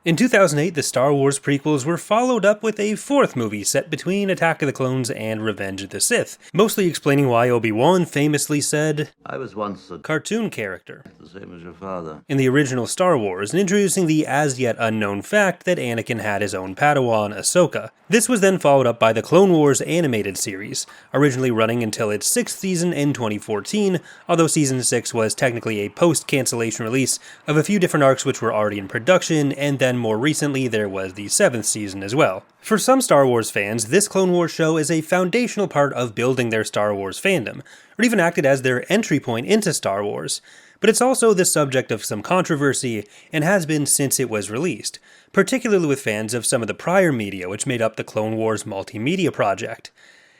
In 2008, the Star Wars prequels were followed up with a fourth movie set between Attack of the Clones and Revenge of the Sith, mostly explaining why Obi-Wan famously said, "I was once a cartoon character," the same as your father, in the original Star Wars, and introducing the as-yet unknown fact that Anakin had his own Padawan, Ahsoka. This was then followed up by the Clone Wars animated series, originally running until its 6th season in 2014, although Season 6 was technically a post-cancellation release of a few different arcs which were already in production, and then more recently there was the 7th season as well. For some Star Wars fans, this Clone Wars show is a foundational part of building their Star Wars fandom, or even acted as their entry point into Star Wars. But it's also the subject of some controversy, and has been since it was released, particularly with fans of some of the prior media which made up the Clone Wars Multimedia Project.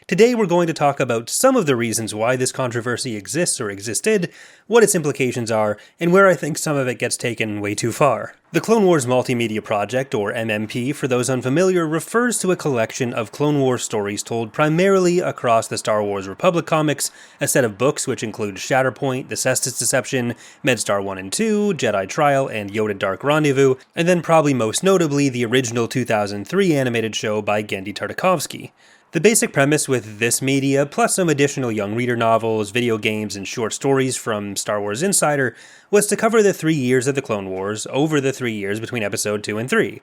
Today we're going to talk about some of the reasons why this controversy exists or existed, what its implications are, and where I think some of it gets taken way too far. The Clone Wars Multimedia Project, or MMP for those unfamiliar, refers to a collection of Clone Wars stories told primarily across the Star Wars Republic comics, a set of books which include Shatterpoint, The Cestus Deception, Medstar 1 and 2, Jedi Trial, and Yoda Dark Rendezvous, and then probably most notably the original 2003 animated show by Genndy Tartakovsky. The basic premise with this media, plus some additional young reader novels, video games, and short stories from Star Wars Insider, was to cover the 3 years of the Clone Wars over the 3 years between Episode 2 and 3.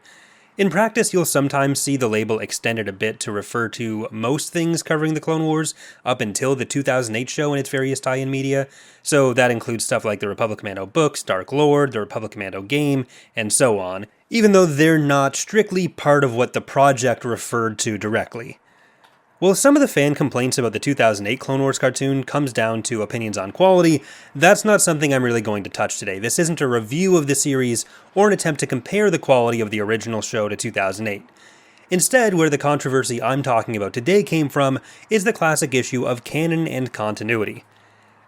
In practice, you'll sometimes see the label extended a bit to refer to most things covering the Clone Wars up until the 2008 show and its various tie-in media, so that includes stuff like the Republic Commando books, Dark Lord, the Republic Commando game, and so on, even though they're not strictly part of what the project referred to directly. While some of the fan complaints about the 2008 Clone Wars cartoon comes down to opinions on quality, that's not something I'm really going to touch today. This isn't a review of the series or an attempt to compare the quality of the original show to 2008. Instead, where the controversy I'm talking about today came from is the classic issue of canon and continuity.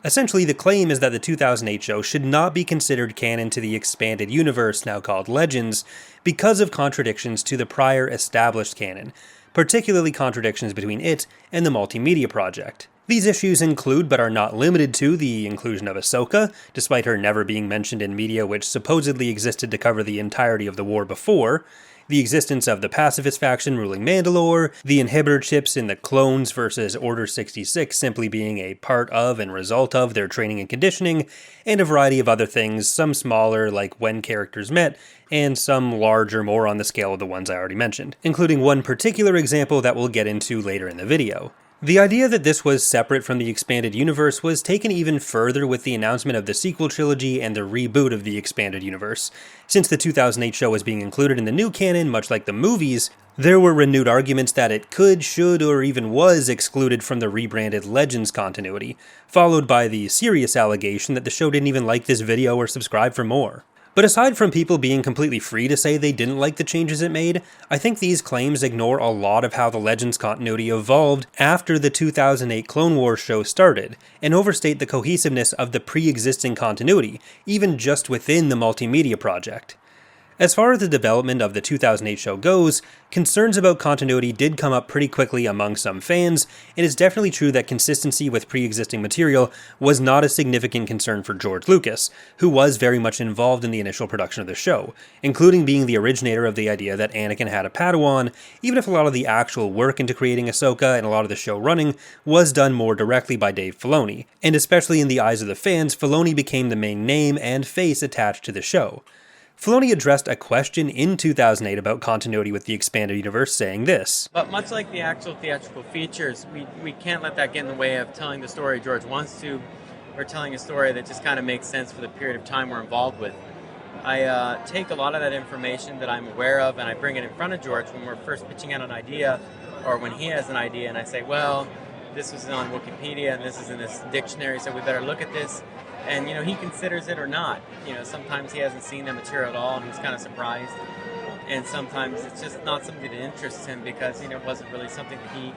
Essentially, the claim is that the 2008 show should not be considered canon to the expanded universe, now called Legends, because of contradictions to the prior established canon, particularly contradictions between it and the Multimedia Project. These issues include, but are not limited to, the inclusion of Ahsoka, despite her never being mentioned in media which supposedly existed to cover the entirety of the war before, the existence of the pacifist faction ruling Mandalore, the inhibitor chips in the clones versus Order 66 simply being a part of and result of their training and conditioning, and a variety of other things, some smaller like when characters met, and some larger more on the scale of the ones I already mentioned, including one particular example that we'll get into later in the video. The idea that this was separate from the expanded universe was taken even further with the announcement of the sequel trilogy and the reboot of the expanded universe. Since the 2008 show was being included in the new canon, much like the movies, there were renewed arguments that it could, should, or even was excluded from the rebranded Legends continuity, followed by the serious allegation that the show didn't even like this video or subscribe for more. But aside from people being completely free to say they didn't like the changes it made, I think these claims ignore a lot of how the Legends continuity evolved after the 2008 Clone Wars show started, and overstate the cohesiveness of the pre-existing continuity, even just within the Multimedia Project. As far as the development of the 2008 show goes, concerns about continuity did come up pretty quickly among some fans, and it's definitely true that consistency with pre-existing material was not a significant concern for George Lucas, who was very much involved in the initial production of the show, including being the originator of the idea that Anakin had a Padawan, even if a lot of the actual work into creating Ahsoka and a lot of the show running was done more directly by Dave Filoni, and especially in the eyes of the fans, Filoni became the main name and face attached to the show. Filoni addressed a question in 2008 about continuity with the expanded universe, saying this: "But much like the actual theatrical features, we can't let that get in the way of telling the story George wants to, or telling a story that just kind of makes sense for the period of time we're involved with. I take a lot of that information that I'm aware of and I bring it in front of George when we're first pitching out an idea, or when he has an idea, and I say, well, this was on Wikipedia and this is in this dictionary, so we better look at this. And, he considers it or not. Sometimes he hasn't seen that material at all and he's kind of surprised. And sometimes it's just not something that interests him because, it wasn't really something that he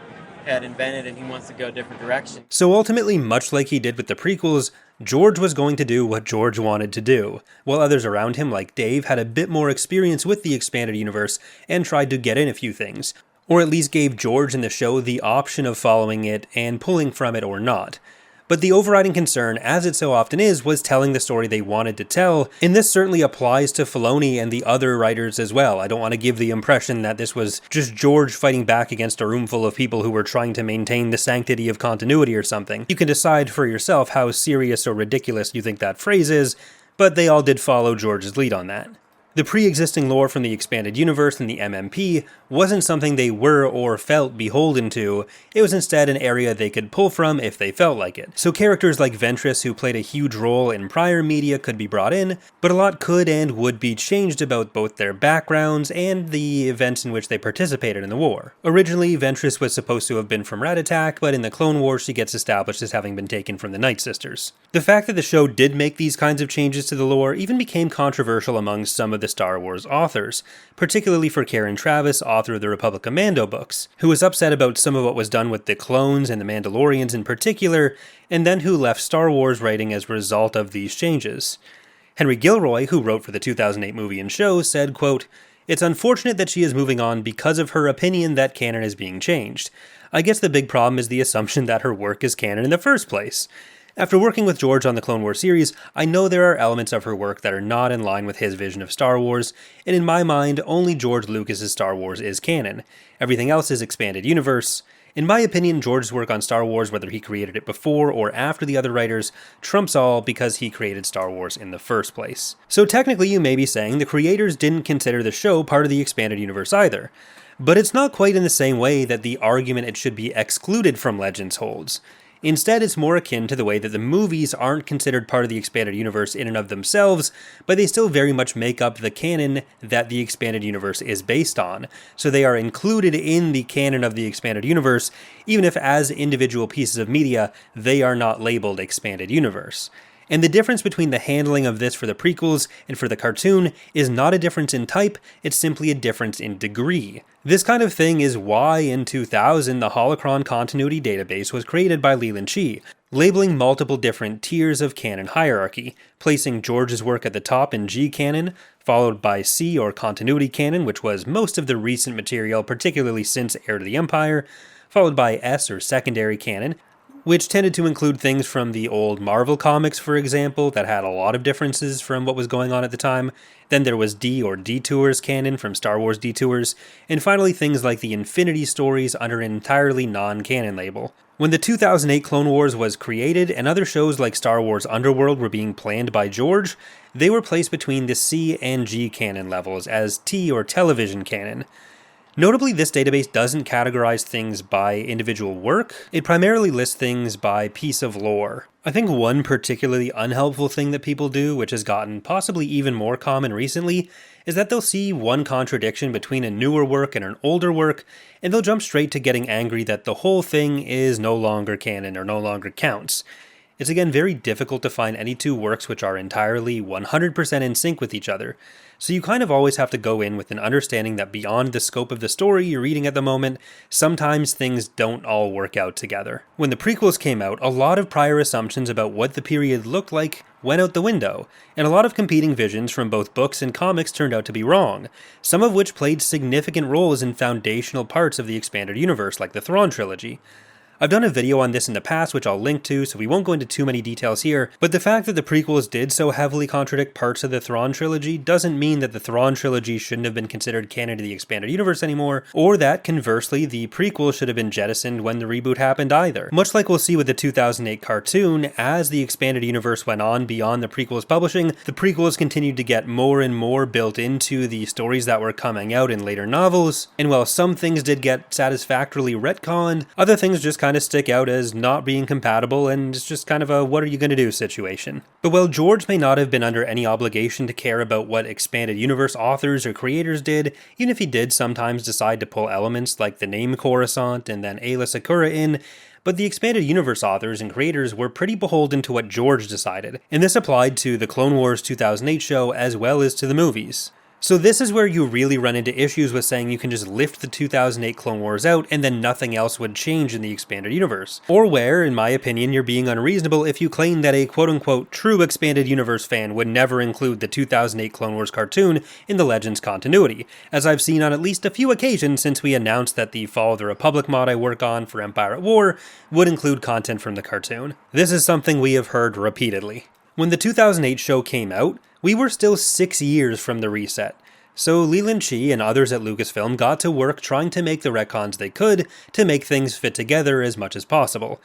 had invented and he wants to go a different direction." So ultimately, much like he did with the prequels, George was going to do what George wanted to do, while others around him, like Dave, had a bit more experience with the expanded universe and tried to get in a few things, or at least gave George and the show the option of following it and pulling from it or not. But the overriding concern, as it so often is, was telling the story they wanted to tell, and this certainly applies to Filoni and the other writers as well. I don't want to give the impression that this was just George fighting back against a room full of people who were trying to maintain the sanctity of continuity or something. You can decide for yourself how serious or ridiculous you think that phrase is, but they all did follow George's lead on that. The pre-existing lore from the expanded universe and the MMP wasn't something they were or felt beholden to, it was instead an area they could pull from if they felt like it. So characters like Ventress, who played a huge role in prior media, could be brought in, but a lot could and would be changed about both their backgrounds and the events in which they participated in the war. Originally, Ventress was supposed to have been from Rat Attack, but in the Clone Wars she gets established as having been taken from the Night Sisters. The fact that the show did make these kinds of changes to the lore even became controversial among some of the Star Wars authors, particularly for Karen Traviss, author of the Republic Commando books, who was upset about some of what was done with the clones and the Mandalorians in particular, and then who left Star Wars writing as a result of these changes. Henry Gilroy, who wrote for the 2008 movie and show, said, quote, "It's unfortunate that she is moving on because of her opinion that canon is being changed. I guess the big problem is the assumption that her work is canon in the first place. After working with George on the Clone Wars series, I know there are elements of her work that are not in line with his vision of Star Wars, and in my mind, only George Lucas's Star Wars is canon. Everything else is expanded universe. In my opinion, George's work on Star Wars, whether he created it before or after the other writers, trumps all because he created Star Wars in the first place." So technically you may be saying the creators didn't consider the show part of the expanded universe either. But it's not quite in the same way that the argument it should be excluded from Legends holds. Instead, it's more akin to the way that the movies aren't considered part of the expanded universe in and of themselves, but they still very much make up the canon that the expanded universe is based on. So they are included in the canon of the expanded universe, even if as individual pieces of media, they are not labeled expanded universe. And the difference between the handling of this for the prequels and for the cartoon is not a difference in type, it's simply a difference in degree. This kind of thing is why in 2000 the Holocron continuity database was created by Leland Chee, labeling multiple different tiers of canon hierarchy, placing George's work at the top in G canon, followed by C or continuity canon, which was most of the recent material, particularly since Heir to the Empire, followed by S or secondary canon, which tended to include things from the old Marvel comics, for example, that had a lot of differences from what was going on at the time. Then there was D or Detours canon from Star Wars Detours, and finally things like the Infinity stories under an entirely non-canon label. When the 2008 Clone Wars was created and other shows like Star Wars Underworld were being planned by George, they were placed between the C and G canon levels as T or television canon. Notably, this database doesn't categorize things by individual work, it primarily lists things by piece of lore. I think one particularly unhelpful thing that people do, which has gotten possibly even more common recently, is that they'll see one contradiction between a newer work and an older work, and they'll jump straight to getting angry that the whole thing is no longer canon or no longer counts. It's again very difficult to find any two works which are entirely 100% in sync with each other, so you kind of always have to go in with an understanding that beyond the scope of the story you're reading at the moment, sometimes things don't all work out together. When the prequels came out, a lot of prior assumptions about what the period looked like went out the window, and a lot of competing visions from both books and comics turned out to be wrong, some of which played significant roles in foundational parts of the expanded universe, like the Thrawn trilogy. I've done a video on this in the past, which I'll link to, so we won't go into too many details here, but the fact that the prequels did so heavily contradict parts of the Thrawn trilogy doesn't mean that the Thrawn trilogy shouldn't have been considered canon to the expanded universe anymore, or that, conversely, the prequels should have been jettisoned when the reboot happened either. Much like we'll see with the 2008 cartoon, as the expanded universe went on beyond the prequels publishing, the prequels continued to get more and more built into the stories that were coming out in later novels, and while some things did get satisfactorily retconned, other things just kind of stick out as not being compatible, and it's just kind of a what are you going to do situation. But while George may not have been under any obligation to care about what expanded universe authors or creators did, even if he did sometimes decide to pull elements like the name Coruscant and then Aayla Secura in, but the expanded universe authors and creators were pretty beholden to what George decided, and this applied to the Clone Wars 2008 show as well as to the movies. So this is where you really run into issues with saying you can just lift the 2008 Clone Wars out and then nothing else would change in the expanded universe. Or where, in my opinion, you're being unreasonable if you claim that a quote-unquote true expanded universe fan would never include the 2008 Clone Wars cartoon in the Legends continuity, as I've seen on at least a few occasions since we announced that the Fall of the Republic mod I work on for Empire at War would include content from the cartoon. This is something we have heard repeatedly. When the 2008 show came out, we were still 6 years from the reset, so Leland Chee and others at Lucasfilm got to work trying to make the retcons they could to make things fit together as much as possible.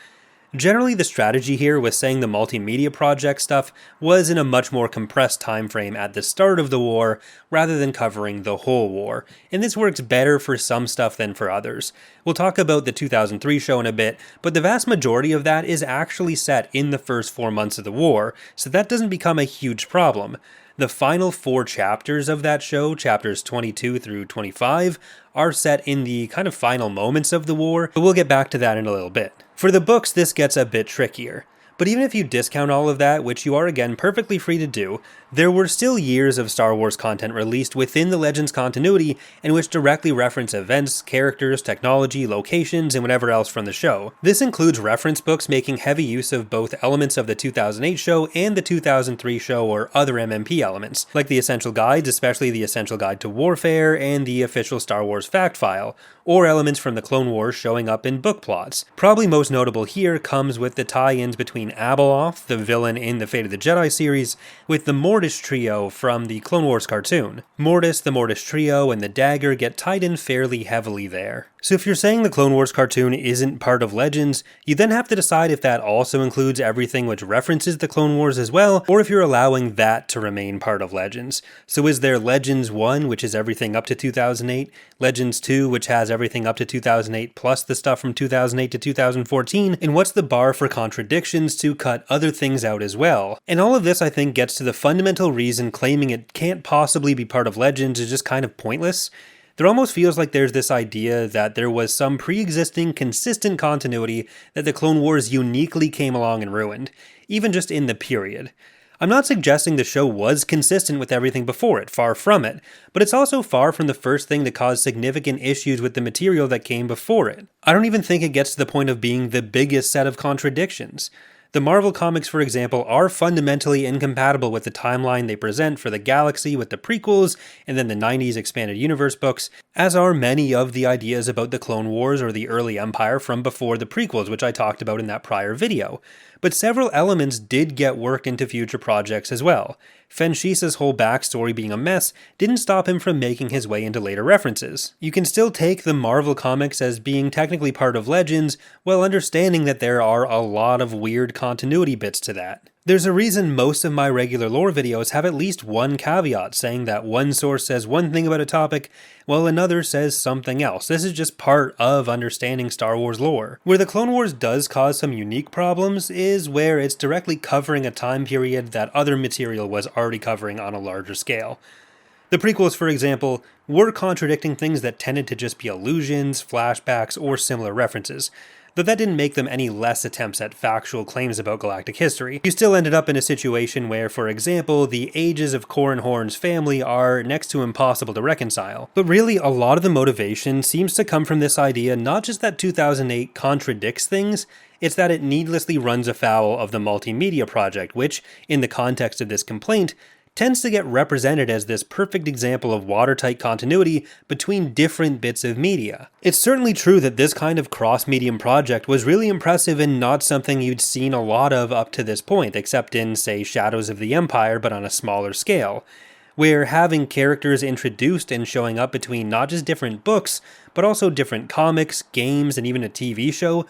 Generally, the strategy here was saying the Multimedia Project stuff was in a much more compressed time frame at the start of the war, rather than covering the whole war, and this works better for some stuff than for others. We'll talk about the 2003 show in a bit, but the vast majority of that is actually set in the first 4 months of the war, so that doesn't become a huge problem. The final 4 chapters of that show, chapters 22 through 25, are set in the kind of final moments of the war, but we'll get back to that in a little bit. For the books, this gets a bit trickier. But even if you discount all of that, which you are again perfectly free to do, there were still years of Star Wars content released within the Legends continuity and which directly reference events, characters, technology, locations, and whatever else from the show. This includes reference books making heavy use of both elements of the 2008 show and the 2003 show or other MMP elements, like the Essential Guides, especially the Essential Guide to Warfare and the official Star Wars fact file, or elements from the Clone Wars showing up in book plots. Probably most notable here comes with the tie-ins between Abeloth, the villain in the Fate of the Jedi series, with the Mortis trio from the Clone Wars cartoon. Mortis, the Mortis trio, and the dagger get tied in fairly heavily there. So if you're saying the Clone Wars cartoon isn't part of Legends, you then have to decide if that also includes everything which references the Clone Wars as well, or if you're allowing that to remain part of Legends. So is there Legends 1, which is everything up to 2008, Legends 2, which has everything up to 2008 plus the stuff from 2008 to 2014, and what's the bar for contradictions to cut other things out as well? And all of this I think gets to the fundamental reason claiming it can't possibly be part of Legends is just kind of pointless. There almost feels like there's this idea that there was some pre-existing consistent continuity that the Clone Wars uniquely came along and ruined, even just in the period. I'm not suggesting the show was consistent with everything before it, far from it, but it's also far from the first thing to cause significant issues with the material that came before it. I don't even think it gets to the point of being the biggest set of contradictions. The Marvel comics, for example, are fundamentally incompatible with the timeline they present for the galaxy with the prequels and then the 90s expanded universe books, as are many of the ideas about the Clone Wars or the early Empire from before the prequels, which I talked about in that prior video. But several elements did get worked into future projects as well. Fenshisa's whole backstory being a mess didn't stop him from making his way into later references. You can still take the Marvel comics as being technically part of Legends, while understanding that there are a lot of weird continuity bits to that. There's a reason most of my regular lore videos have at least one caveat saying that one source says one thing about a topic, while another says something else. This is just part of understanding Star Wars lore. Where the Clone Wars does cause some unique problems is where it's directly covering a time period that other material was already covering on a larger scale. The prequels, for example, were contradicting things that tended to just be allusions, flashbacks, or similar references. Though that didn't make them any less attempts at factual claims about galactic history. You still ended up in a situation where, for example, the ages of Corran Horn's family are next to impossible to reconcile. But really, a lot of the motivation seems to come from this idea not just that 2008 contradicts things, it's that it needlessly runs afoul of the Multimedia Project, which, in the context of this complaint, tends to get represented as this perfect example of watertight continuity between different bits of media. It's certainly true that this kind of cross-medium project was really impressive and not something you'd seen a lot of up to this point, except in, say, Shadows of the Empire, but on a smaller scale, where having characters introduced and showing up between not just different books, but also different comics, games, and even a TV show,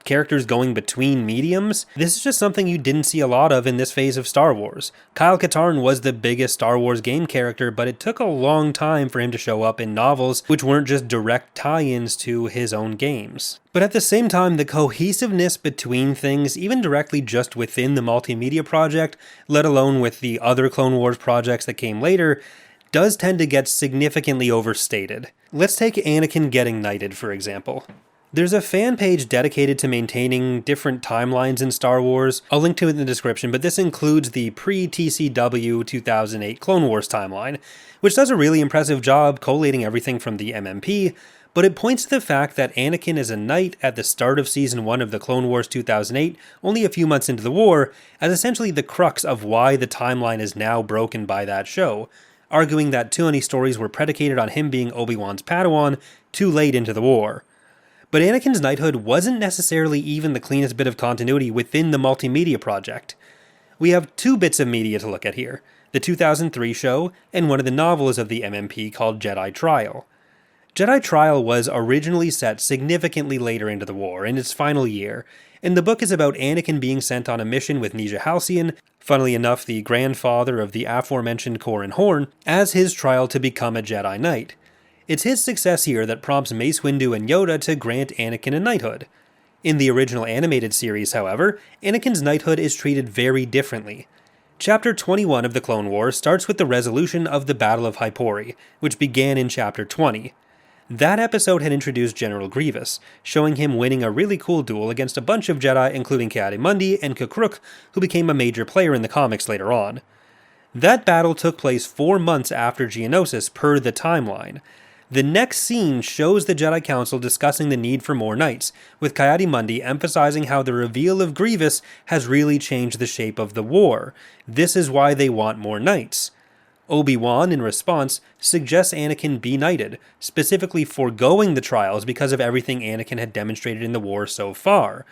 characters going between mediums, this is just something you didn't see a lot of in this phase of Star Wars. Kyle Katarn was the biggest Star Wars game character, but it took a long time for him to show up in novels, which weren't just direct tie-ins to his own games. But at the same time, the cohesiveness between things, even directly just within the Multimedia Project, let alone with the other Clone Wars projects that came later, does tend to get significantly overstated. Let's take Anakin getting knighted, for example. There's a fan page dedicated to maintaining different timelines in Star Wars. I'll link to it in the description, but this includes the pre-TCW 2008 Clone Wars timeline, which does a really impressive job collating everything from the MMP, but it points to the fact that Anakin is a knight at the start of Season 1 of the Clone Wars 2008, only a few months into the war, as essentially the crux of why the timeline is now broken by that show, arguing that too many stories were predicated on him being Obi-Wan's Padawan too late into the war. But Anakin's knighthood wasn't necessarily even the cleanest bit of continuity within the Multimedia Project. We have two bits of media to look at here, the 2003 show and one of the novels of the MMP called Jedi Trial. Jedi Trial was originally set significantly later into the war, in its final year, and the book is about Anakin being sent on a mission with Nisha Halcyon, funnily enough the grandfather of the aforementioned Corran Horn, as his trial to become a Jedi Knight. It's his success here that prompts Mace Windu and Yoda to grant Anakin a knighthood. In the original animated series, however, Anakin's knighthood is treated very differently. Chapter 21 of the Clone Wars starts with the resolution of the Battle of Hypori, which began in Chapter 20. That episode had introduced General Grievous, showing him winning a really cool duel against a bunch of Jedi including Ki-Adi-Mundi and Kukruk, who became a major player in the comics later on. That battle took place 4 months after Geonosis per the timeline. The next scene shows the Jedi Council discussing the need for more knights, with Ki-Adi-Mundi emphasizing how the reveal of Grievous has really changed the shape of the war. This is why they want more knights. Obi-Wan, in response, suggests Anakin be knighted, specifically foregoing the trials because of everything Anakin had demonstrated in the war so far.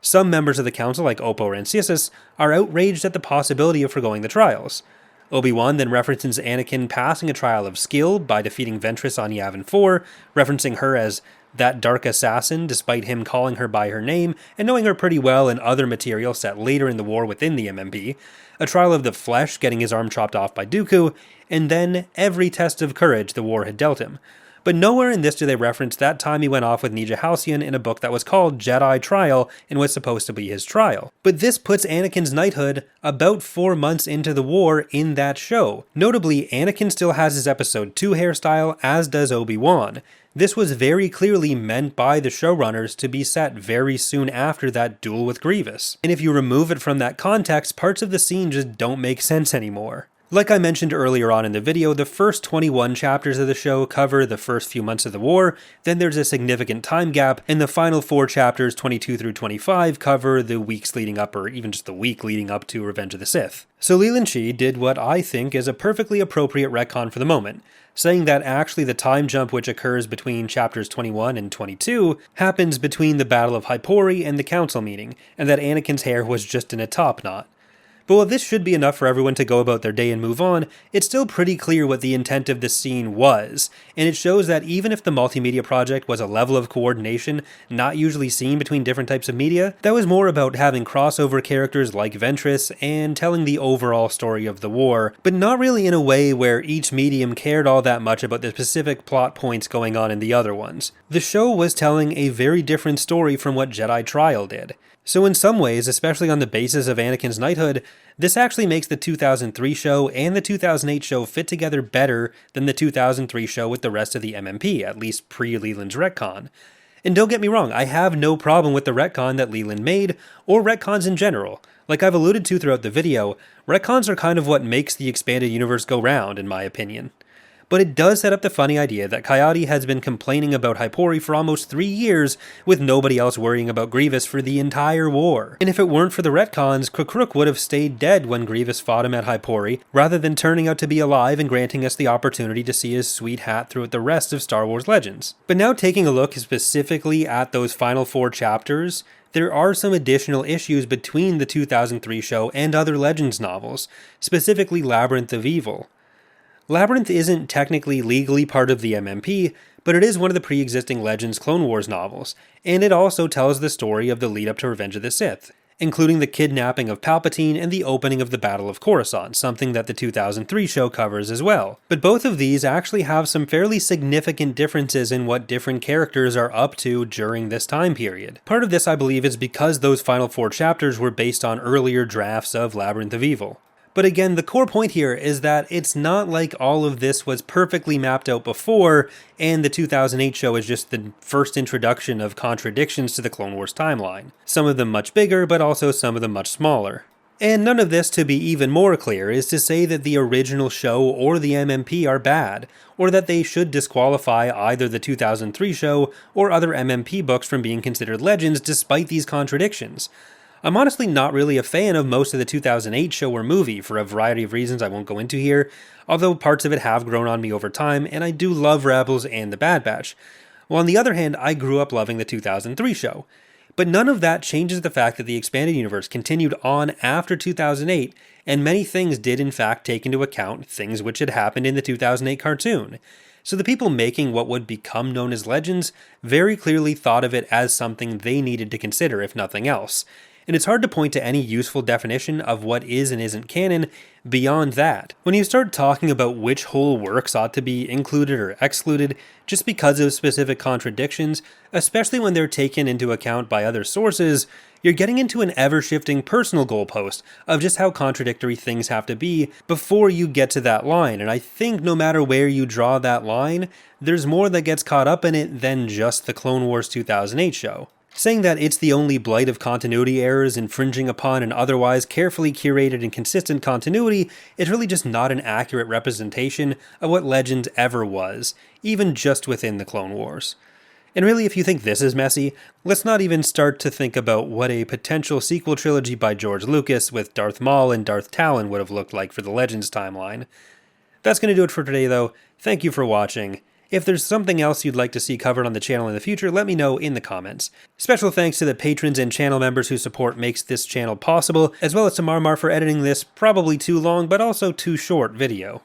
Some members of the council, like Oppo Rancisis, are outraged at the possibility of foregoing the trials. Obi-Wan then references Anakin passing a trial of skill by defeating Ventress on Yavin 4, referencing her as that dark assassin despite him calling her by her name and knowing her pretty well in other material set later in the war within the MMP, a trial of the flesh getting his arm chopped off by Dooku, and then every test of courage the war had dealt him. But nowhere in this do they reference that time he went off with Nisha Halcyon in a book that was called Jedi Trial and was supposed to be his trial. But this puts Anakin's knighthood about 4 months into the war in that show. Notably, Anakin still has his Episode 2 hairstyle, as does Obi-Wan. This was very clearly meant by the showrunners to be set very soon after that duel with Grievous. And if you remove it from that context, parts of the scene just don't make sense anymore. Like I mentioned earlier on in the video, the first 21 chapters of the show cover the first few months of the war, then there's a significant time gap, and the final 4 chapters, 22 through 25, cover the weeks leading up, or even just the week leading up to Revenge of the Sith. So Leland Shee did what I think is a perfectly appropriate retcon for the moment, saying that actually the time jump which occurs between chapters 21 and 22 happens between the Battle of Hypori and the council meeting, and that Anakin's hair was just in a top knot. But while this should be enough for everyone to go about their day and move on, it's still pretty clear what the intent of this scene was, and it shows that even if the Multimedia Project was a level of coordination not usually seen between different types of media, that was more about having crossover characters like Ventress and telling the overall story of the war, but not really in a way where each medium cared all that much about the specific plot points going on in the other ones. The show was telling a very different story from what Jedi Trial did. So in some ways, especially on the basis of Anakin's knighthood, this actually makes the 2003 show and the 2008 show fit together better than the 2003 show with the rest of the MMP, at least pre-Leland's retcon. And don't get me wrong, I have no problem with the retcon that Leland made, or retcons in general. Like I've alluded to throughout the video, retcons are kind of what makes the expanded universe go round, in my opinion. But it does set up the funny idea that Ki-Adi has been complaining about Hypori for almost 3 years, with nobody else worrying about Grievous for the entire war. And if it weren't for the retcons, Kukruk would have stayed dead when Grievous fought him at Hypori, rather than turning out to be alive and granting us the opportunity to see his sweet hat throughout the rest of Star Wars Legends. But now taking a look specifically at those final 4 chapters, there are some additional issues between the 2003 show and other Legends novels, specifically Labyrinth of Evil. Labyrinth isn't technically legally part of the MMP, but it is one of the pre-existing Legends Clone Wars novels, and it also tells the story of the lead-up to Revenge of the Sith, including the kidnapping of Palpatine and the opening of the Battle of Coruscant, something that the 2003 show covers as well. But both of these actually have some fairly significant differences in what different characters are up to during this time period. Part of this, I believe, is because those final 4 chapters were based on earlier drafts of Labyrinth of Evil. But again, the core point here is that it's not like all of this was perfectly mapped out before, and the 2008 show is just the first introduction of contradictions to the Clone Wars timeline. Some of them much bigger, but also some of them much smaller. And none of this, to be even more clear, is to say that the original show or the MMP are bad, or that they should disqualify either the 2003 show or other MMP books from being considered legends despite these contradictions. I'm honestly not really a fan of most of the 2008 show or movie for a variety of reasons I won't go into here, although parts of it have grown on me over time, and I do love Rebels and The Bad Batch. While on the other hand, I grew up loving the 2003 show. But none of that changes the fact that the expanded universe continued on after 2008, and many things did in fact take into account things which had happened in the 2008 cartoon. So the people making what would become known as Legends very clearly thought of it as something they needed to consider, if nothing else. And it's hard to point to any useful definition of what is and isn't canon beyond that. When you start talking about which whole works ought to be included or excluded just because of specific contradictions, especially when they're taken into account by other sources, you're getting into an ever-shifting personal goalpost of just how contradictory things have to be before you get to that line. And I think no matter where you draw that line, there's more that gets caught up in it than just the Clone Wars 2008 show. Saying that it's the only blight of continuity errors infringing upon an otherwise carefully curated and consistent continuity is really just not an accurate representation of what Legends ever was, even just within the Clone Wars. And really, if you think this is messy, let's not even start to think about what a potential sequel trilogy by George Lucas with Darth Maul and Darth Talon would have looked like for the Legends timeline. That's going to do it for today though. Thank you for watching. If there's something else you'd like to see covered on the channel in the future, let me know in the comments. Special thanks to the patrons and channel members whose support makes this channel possible, as well as to Marmar for editing this probably too long but also too short video.